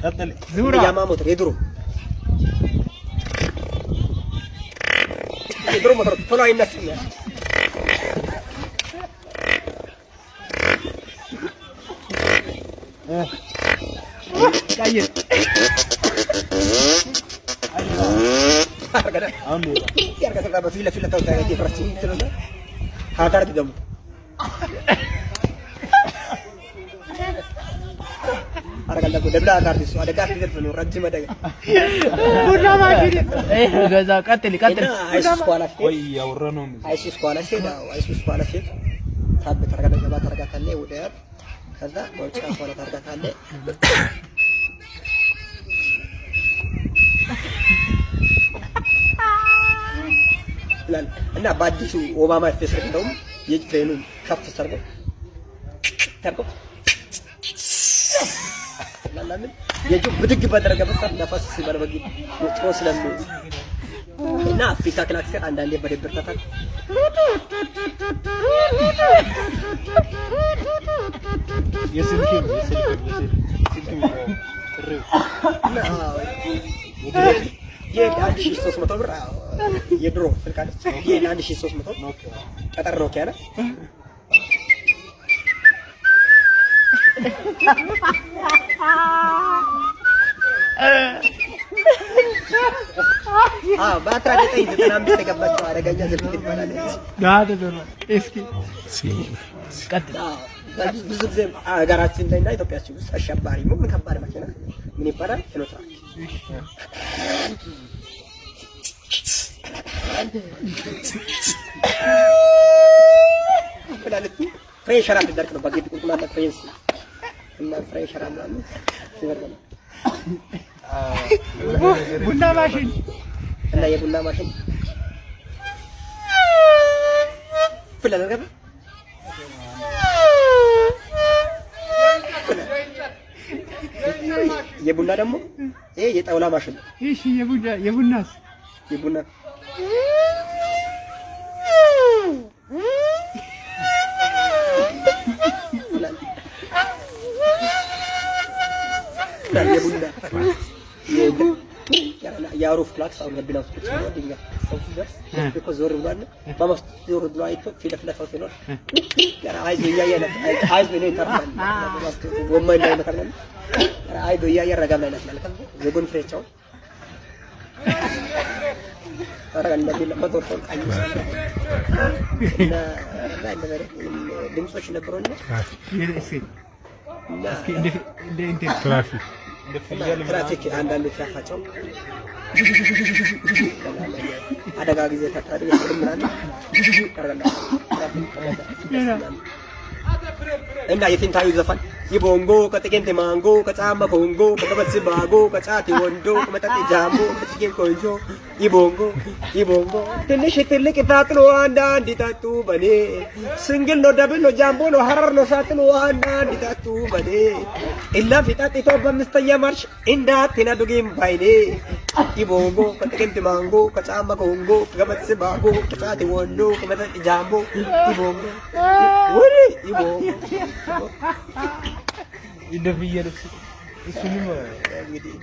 ቀጥል ዙራ ያማ ሞተር የድሮ ሞተር ቶሎ አይነሳም ያ ቀይር አሁን ያርገታ በፊት ለፊት ለታውታ ይፈርስ ይችላል ሀዳር ደግሞ አረጋለሁ ደብላ አዳርዲስ አደጋ ትደርፍ ነው ረጅም አደጋ ቡና ማሽን ገዛ ቀጥል አይሱስ ኳላ ወይ ያወራ ነው አይሱስ ኳላ ሴት ታብ ተረጋጋ ገባ ተረጋጋታለ ወደ ከዛ ወጭ ኳላ ተረጋጋታለ እና በአዲሱ ኦባማ ፌስቡክ ነው የጅትሬኑ ከፍ ተርጎ ለምን የጁ ብድግ ባደረገበት ሰዓት ነፋስ ሲበርበግ ወጥሮ ስለሚወጣ እና አፍሪካ ክላክስ አንዳንዴ በደብርታታ የስልክ የአንድ ሺህ 300 ብር የድሮ ስልክ አለች የአንድ ሺህ 300 ቀጠር ነው ያለ በአስራ ዘጠኝ ዘጠና አምስት የገባችው አደገኛ ስልክ ትባላለች። እስኪ ቀጥል። ብዙ ጊዜ ሀገራችን ላይ እና ኢትዮጵያችን ውስጥ አሸባሪ ምን ከባድ መኪና ምን ይባላል? ሲኖትራክ ፍሬሸራ ትደርቅ ነው በጌጥ ቁልቁላታ ፍሬንስ እና ፍሬሸራ ማለት ሲበርገና ቡና ማሽን እና የቡና ማሽን ፍለደርገ የቡና ደግሞ ይሄ የጣውላ ማሽን እሺ የቡናስ የቡና የአውሮፍ ክላክስ አሁን ገቢና ውስጥ ነው ድንጋ ሰው ሲደርስ ቢኮዝ ዞር ብሏል ማማስ ዞር ብሎ አይቶ ፊት ለፊት ሲኖር አይዞ ያያለ አይዞ ነው ይተርፋል ወማይ ላይ መከረም አይዞ ያያ ረጋም ላይ ናት ማለት ነው የጎን ፍሬቻው አረጋ እንደዚህ ለማቶር ሰው አይዞ እና ድምጾች ነበሩና እስኪ እንደ ትራፊክ አንዳንድ ያፋቸው አደጋ ጊዜ ታጣሪ ምናምን እና የትንታዩ ዘፈን ይቦንጎ ከጥቂንት ማንጎ ከጫማ ኮንጎ ከቀበስ ባጎ ከጫቲ ወንዶ ከመጠጥ ጃምቦ ከጥቂን ቆንጆ ይቦንጎ ትንሽ ትልቅ ታጥሎ አንዳንድ ይጠጡ በኔ ሲንግል ነው ደብል ነው ጃምቦ ነው ሀረር ነው ሳጥሎ አንዳንድ ይጠጡ በኔ ኢላ ፊጣጢቶ በምስተኛ ማርሽ እንዳትነዱጊም ባይኔ ይቦንጎ ከጥቂንት ማንጎ ከጫማ ኮንጎ ከቀበስ ባጎ ከጫቲ ወንዶ ከመጠጥ ጃምቦ ይቦንጎ ወሬ ይቦንጎ እንደዚህ እየለብስ እሱንም እንግዲህ